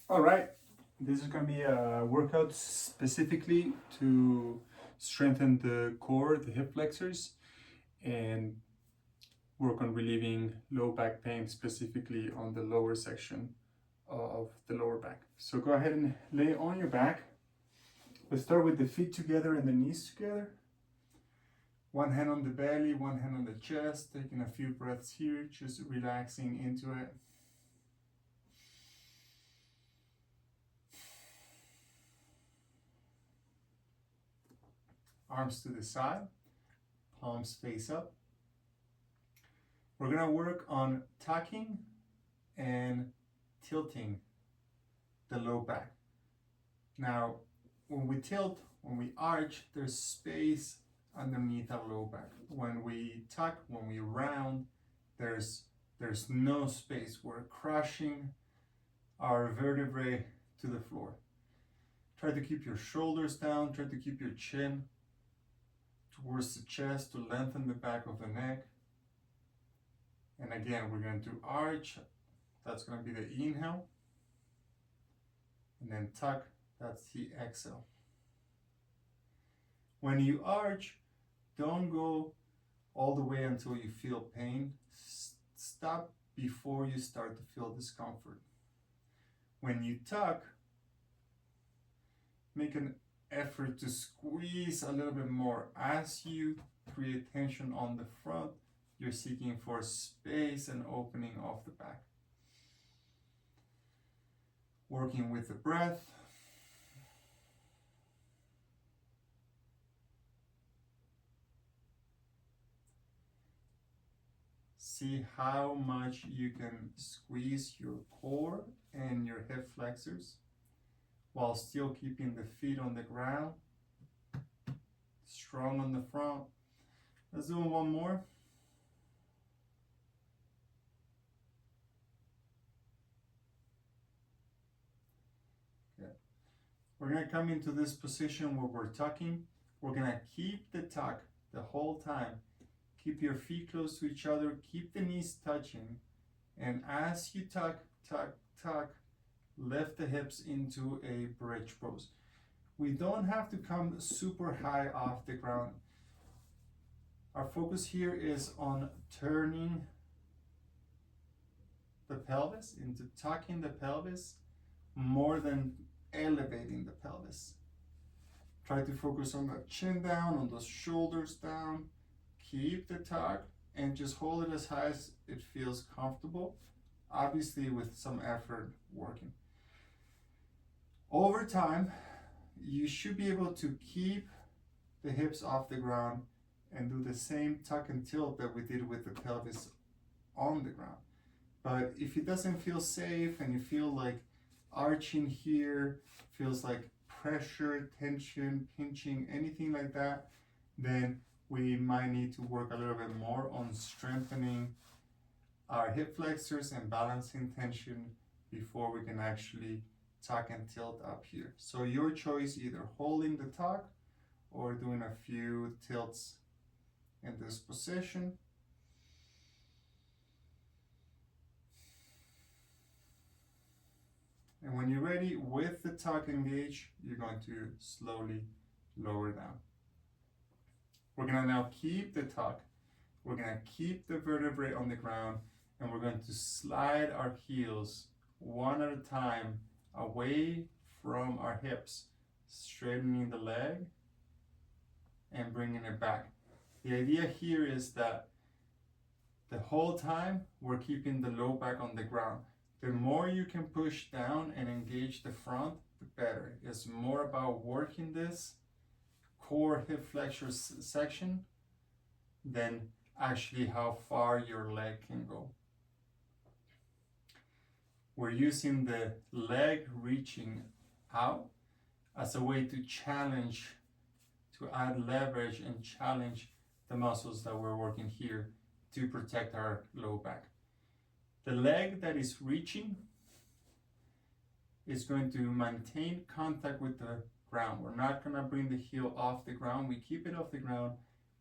All right, this is going to be a workout specifically to strengthen the core, the hip flexors, and work on relieving low back pain, specifically on the lower section of the lower back. So go ahead and lay on your back. Let's start with the feet together and the knees together. One hand on the belly, one hand on the chest, taking a few breaths here, just relaxing into it. Arms to the side, palms face up. We're gonna work on tucking and tilting the low back. Now, when we tilt, when we arch, there's space underneath our low back. When we tuck, when we round, there's no space. We're crushing our vertebrae to the floor. Try to keep your shoulders down, try to keep your chin towards the chest to lengthen the back of the neck. And again, we're going to arch. That's going to be the inhale. And then tuck, that's the exhale. When you arch, don't go all the way until you feel pain. Stop before you start to feel discomfort. When you tuck, make an effort to squeeze a little bit more. As you create tension on the front, you're seeking for space and opening of the back. Working with the breath. See how much you can squeeze your core and your hip flexors while still keeping the feet on the ground, strong on the front. Let's do one more. Okay. We're gonna come into this position where we're tucking. We're gonna keep the tuck the whole time. Keep your feet close to each other, keep the knees touching, and as you tuck, tuck, tuck, lift the hips into a bridge pose. We don't have to come super high off the ground. Our focus here is on turning the pelvis, into tucking the pelvis more than elevating the pelvis. Try to focus on the chin down, on the shoulders down. Keep the tuck and just hold it as high as it feels comfortable, obviously with some effort working. Over time, you should be able to keep the hips off the ground and do the same tuck and tilt that we did with the pelvis on the ground. But if it doesn't feel safe and you feel like arching here, feels like pressure, tension, pinching, anything like that, then we might need to work a little bit more on strengthening our hip flexors and balancing tension before we can actually tuck and tilt up here. So your choice, either holding the tuck or doing a few tilts in this position. And when you're ready with the tuck engaged, you're going to slowly lower down. We're gonna now keep the tuck. We're gonna keep the vertebrae on the ground, and we're going to slide our heels one at a time away from our hips, straightening the leg and bringing it back. The idea here is that the whole time we're keeping the low back on the ground. The more you can push down and engage the front, the better. It's more about working this core hip flexor section than actually how far your leg can go. We're using the leg reaching out as a way to challenge, to add leverage and challenge the muscles that we're working here to protect our low back. The leg that is reaching is going to maintain contact with the ground. We're not gonna bring the heel off the ground. We keep it off the ground.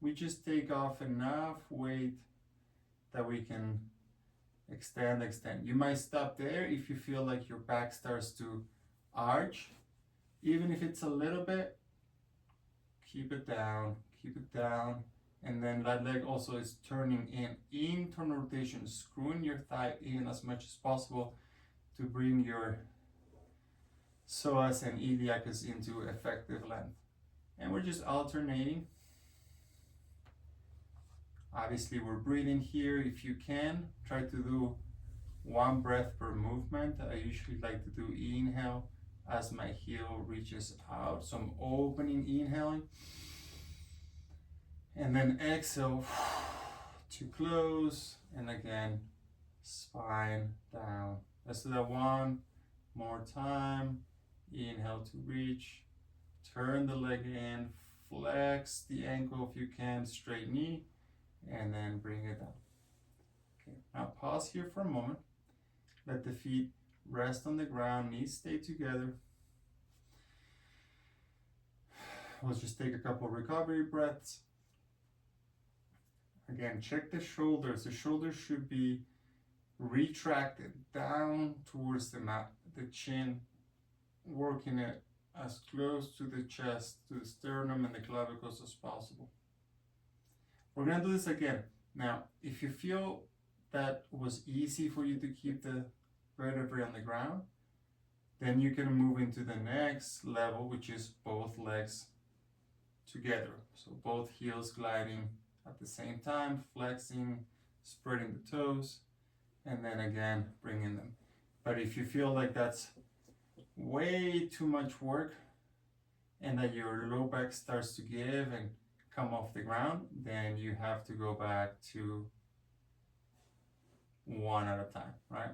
We just take off enough weight that we can extend, extend. You might stop there if you feel like your back starts to arch. Even if it's a little bit, keep it down, and then that leg also is turning in internal rotation, screwing your thigh in as much as possible to bring your psoas and iliacus into effective length. And we're just alternating. Obviously we're breathing here. If you can, try to do one breath per movement. I usually like to do inhale as my heel reaches out. So I'm opening, inhaling, and then exhale to close, and again, spine down. Let's do that one more time. Inhale to reach, turn the leg in, flex the ankle if you can, straight knee, and then bring it down. Okay, now pause here for a moment. Let the feet rest on the ground, knees stay together. Let's just take a couple recovery breaths. Again, check the shoulders. The shoulders should be retracted down towards the mat, the chin, working it as close to the chest, to the sternum and the clavicles as possible. We're gonna do this again. Now, if you feel that was easy for you to keep the vertebrae on the ground, then you can move into the next level, which is both legs together. So both heels gliding at the same time, flexing, spreading the toes, and then again, bringing them. But if you feel like that's way too much work and that your low back starts to give and come off the ground, then you have to go back to one at a time, right?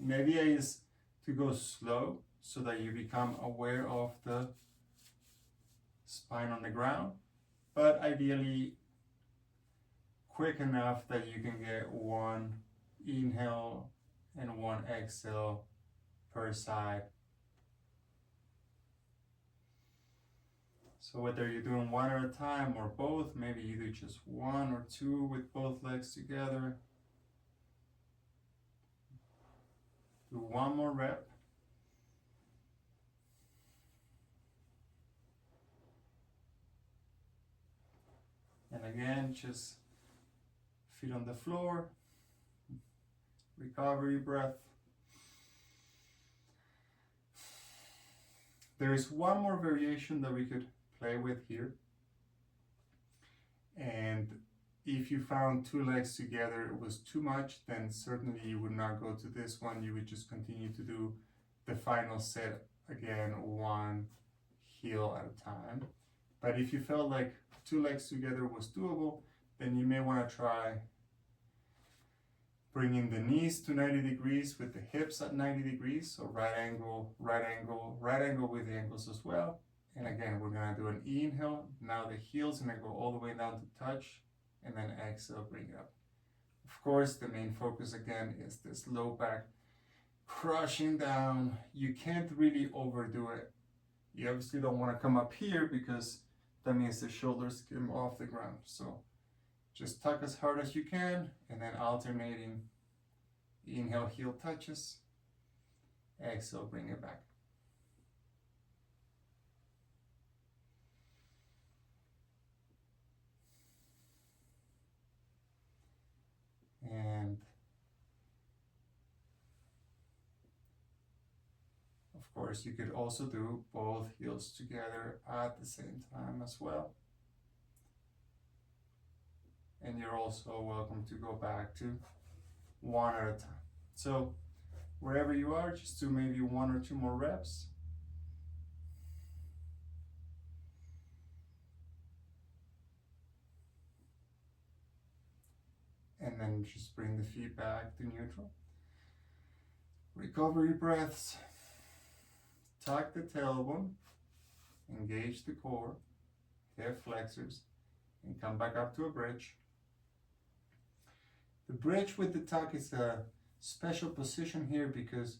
The idea is to go slow so that you become aware of the spine on the ground, but ideally quick enough that you can get one inhale and one exhale per side. So whether you're doing one at a time or both, maybe you do just one or two with both legs together. Do one more rep. And again, just feet on the floor, recovery breath. There is one more variation that we could play with here. And if you found two legs together it was too much, then certainly you would not go to this one. You would just continue to do the final set again, one heel at a time. But if you felt like two legs together was doable, then you may want to try bringing the knees to 90 degrees with the hips at 90 degrees. So right angle, right angle, right angle with the ankles as well. And again, we're gonna do an inhale. Now the heel's gonna go all the way down to touch, and then exhale, bring it up. Of course, the main focus again is this low back crushing down. You can't really overdo it. You obviously don't want to come up here because that means the shoulders come off the ground. So just tuck as hard as you can, and then alternating. Inhale, heel touches. Exhale, bring it back. And of course, you could also do both heels together at the same time as well. And you're also welcome to go back to one at a time. So wherever you are, just do maybe one or two more reps. And then just bring the feet back to neutral. Recovery breaths. Tuck the tailbone, engage the core, hip flexors, and come back up to a bridge. The bridge with the tuck is a special position here because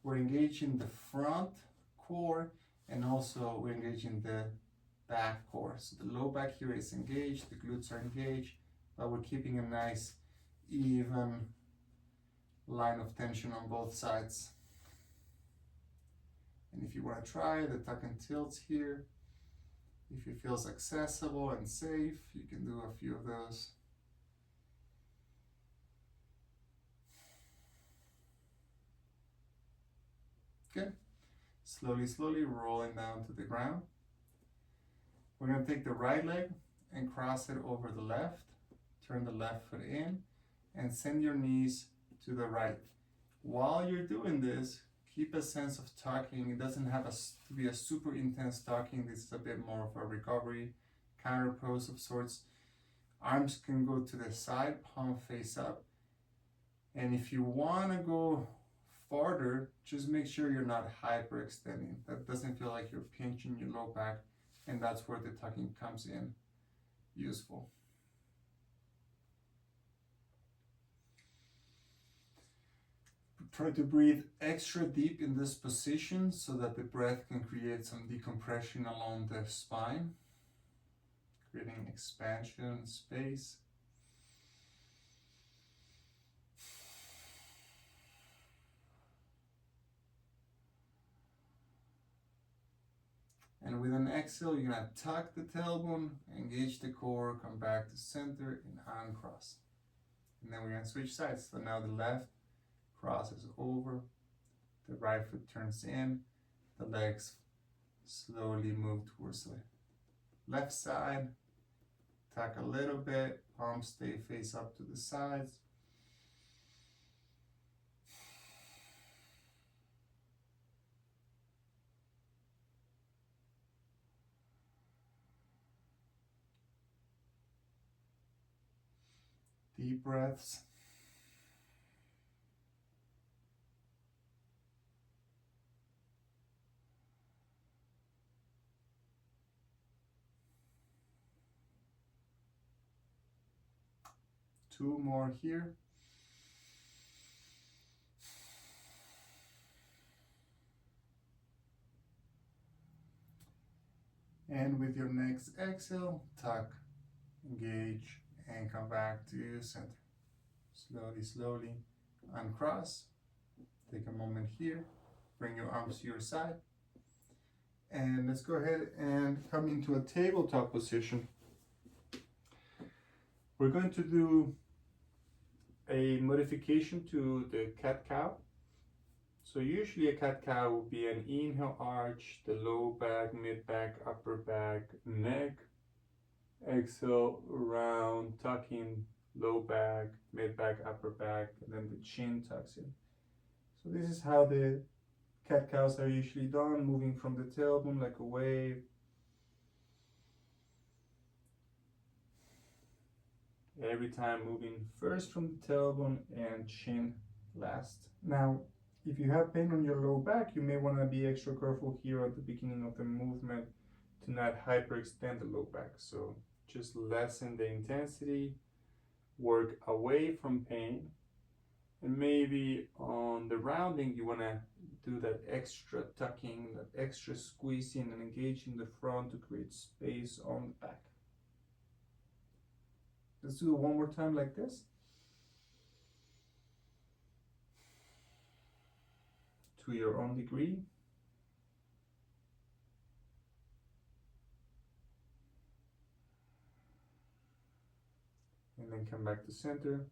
we're engaging the front core and also we're engaging the back core. So the low back here is engaged, the glutes are engaged, but we're keeping a nice even line of tension on both sides. And if you want to try the tuck and tilt here, if it feels accessible and safe, you can do a few of those. Good. Slowly, slowly rolling down to the ground. We're going to take the right leg and cross it over the left. Turn the left foot in and send your knees to the right. While you're doing this, keep a sense of tucking. It doesn't have to be a super intense tucking. This is a bit more of a recovery counter pose of sorts. Arms can go to the side, palm face up. And if you want to go farther, just make sure you're not hyperextending. That doesn't feel like you're pinching your low back, and that's where the tucking comes in useful. Try to breathe extra deep in this position so that the breath can create some decompression along the spine, creating expansion, space. And with an exhale, you're gonna tuck the tailbone, engage the core, come back to center and uncross. And then we're gonna switch sides. So now the left crosses over, the right foot turns in, the legs slowly move towards the left side, tuck a little bit, palms stay face up to the sides. Deep breaths. Two more here. And with your next exhale, tuck, engage, and come back to center. Slowly, slowly uncross. Take a moment here. Bring your arms to your side. And let's go ahead and come into a tabletop position. We're going to do a modification to the cat-cow. So usually a cat-cow would be an inhale arch, the low back, mid back, upper back, neck. Exhale, round, tuck in, low back, mid back, upper back, and then the chin tucks in. So this is how the cat-cows are usually done, moving from the tailbone like a wave. Every time moving first from the tailbone and chin last. Now, if you have pain on your low back, you may want to be extra careful here at the beginning of the movement to not hyperextend the low back. So just lessen the intensity, work away from pain, and maybe on the rounding you want to do that extra tucking, that extra squeezing and engaging the front to create space on the back. Let's do it one more time like this. To your own degree. And then come back to center.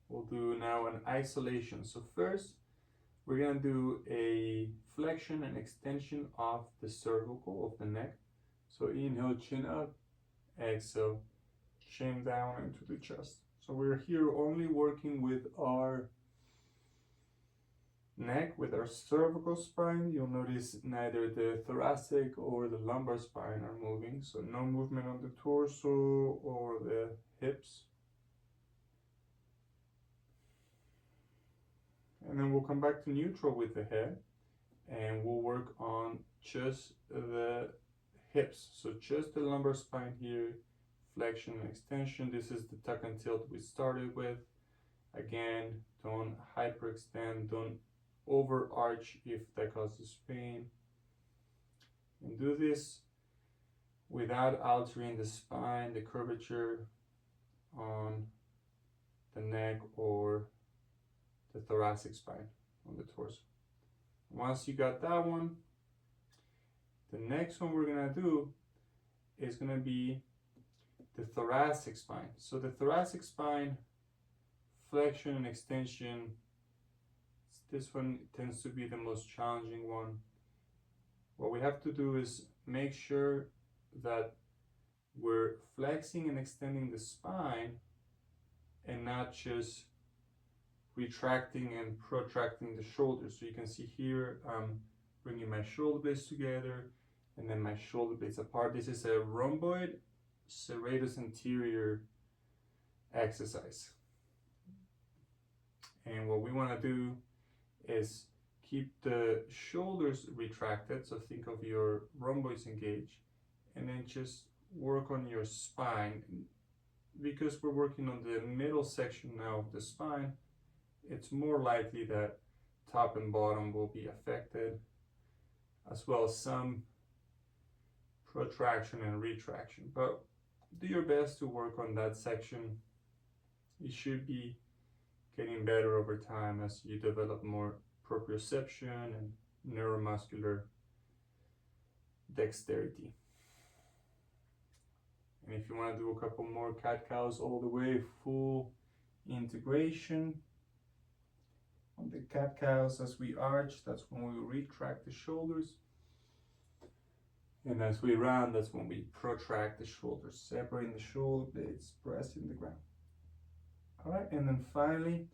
We'll do now an isolation. So first, we're gonna do a flexion and extension of the cervical of the neck. So inhale, chin up, exhale, chin down into the chest. So we're here only working with our neck, with our cervical spine. You'll notice neither the thoracic or the lumbar spine are moving. So no movement on the torso or the hips. And then we'll come back to neutral with the head and we'll work on just the hips. So just the lumbar spine here, flexion and extension. This is the tuck and tilt we started with. Again, don't hyperextend, don't overarch if that causes pain. And do this without altering the spine, the curvature on the neck or the thoracic spine on the torso. Once you got that one, the next one we're gonna do is gonna be the thoracic spine. So the thoracic spine, flexion and extension, this one tends to be the most challenging one. What we have to do is make sure that we're flexing and extending the spine and not just retracting and protracting the shoulders. So you can see here, I'm bringing my shoulder blades together and then my shoulder blades apart. This is a rhomboid serratus anterior exercise. And what we want to do is keep the shoulders retracted. So think of your rhomboids engaged and then just work on your spine. Because we're working on the middle section now of the spine, it's more likely that top and bottom will be affected, as well as some protraction and retraction. But do your best to work on that section. You should be getting better over time as you develop more proprioception and neuromuscular dexterity. And if you want to do a couple more cat-cows all the way, full integration. On the cat-cows, as we arch, that's when we retract the shoulders. And as we round, that's when we protract the shoulders, separating the shoulder blades, pressing the ground. All right, and then finally,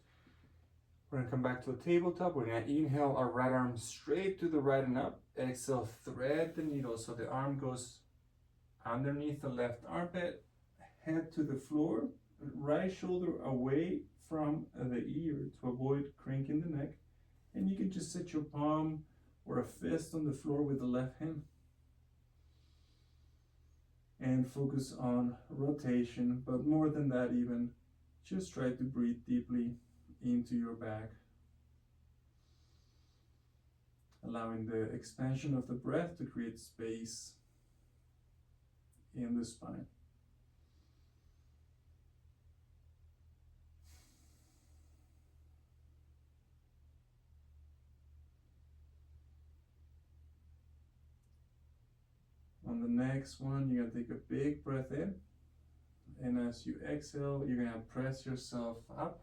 we're gonna come back to a tabletop. We're gonna inhale our right arm straight to the right and up. Exhale, thread the needle so the arm goes underneath the left armpit, head to the floor, right shoulder away from the ear to avoid cranking the neck. And you can just set your palm or a fist on the floor with the left hand. And focus on rotation, but more than that even, just try to breathe deeply into your back. Allowing the expansion of the breath to create space in the spine. On the next one, you're gonna take a big breath in, and as you exhale, you're gonna press yourself up.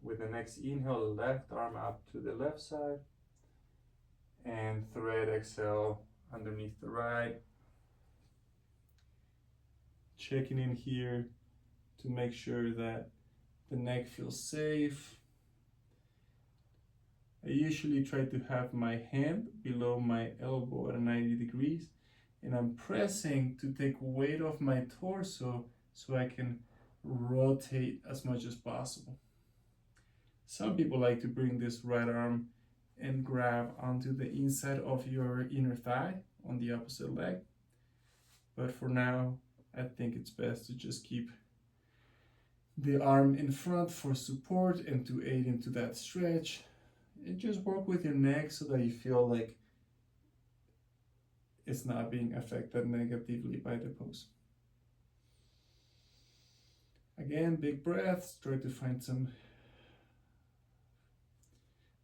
With the next inhale, left arm up to the left side, and thread exhale underneath the right. Checking in here to make sure that the neck feels safe. I usually try to have my hand below my elbow at 90 degrees, and I'm pressing to take weight off my torso so I can rotate as much as possible. Some people like to bring this right arm and grab onto the inside of your inner thigh on the opposite leg. But for now, I think it's best to just keep the arm in front for support and to aid into that stretch. And just work with your neck so that you feel like it's not being affected negatively by the pose. Again, big breaths. Try to find some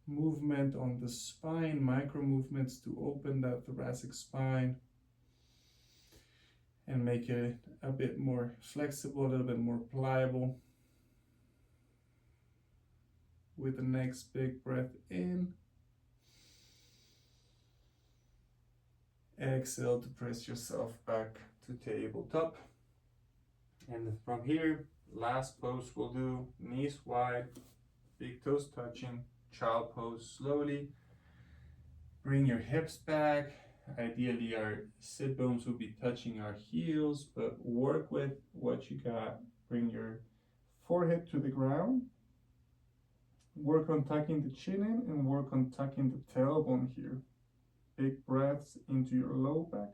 movement on the spine, micro movements to open that thoracic spine and make it a bit more flexible, a little bit more pliable. With the next big breath in, exhale to press yourself back to tabletop. And from here, last pose we'll do, knees wide, big toes touching, child pose slowly. Bring your hips back. Ideally our sit bones will be touching our heels, but work with what you got. Bring your forehead to the ground. Work on tucking the chin in and work on tucking the tailbone here. Big breaths into your low back.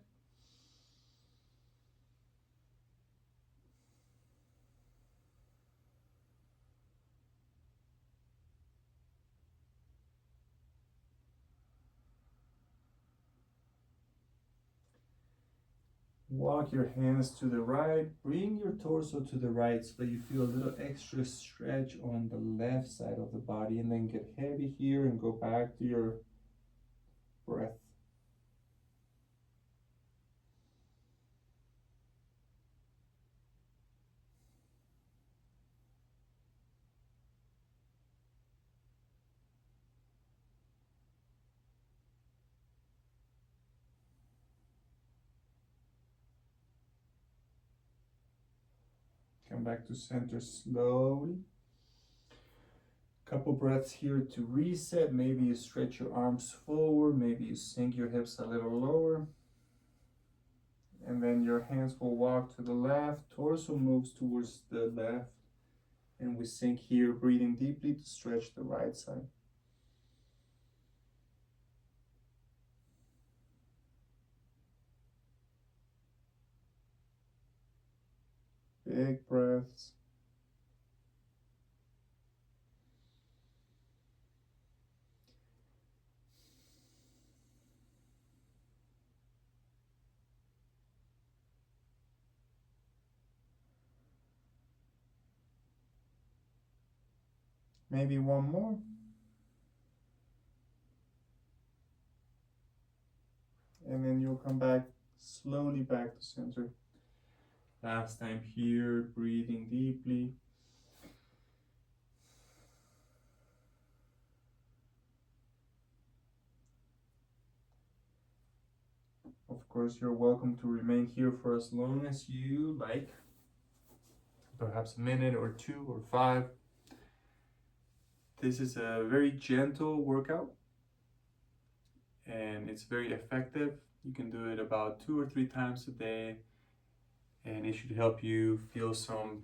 Walk your hands to the right, bring your torso to the right so that you feel a little extra stretch on the left side of the body, and then get heavy here and go back to your breath. Come back to center slowly. Couple breaths here to reset. Maybe you stretch your arms forward, maybe you sink your hips a little lower. And then your hands will walk to the left, torso moves towards the left, and we sink here, breathing deeply to stretch the right side. Big breaths. Maybe one more. And then you'll come back slowly back to center. Last time here, breathing deeply. Of course, you're welcome to remain here for as long as you like. Perhaps a minute or 2 or 5. This is a very gentle workout and it's very effective. You can do it about 2 or 3 times a day, and it should help you feel some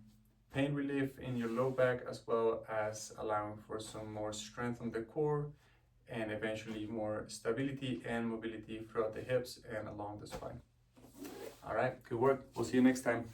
pain relief in your low back, as well as allowing for some more strength on the core and eventually more stability and mobility throughout the hips and along the spine. All right, good work. We'll see you next time.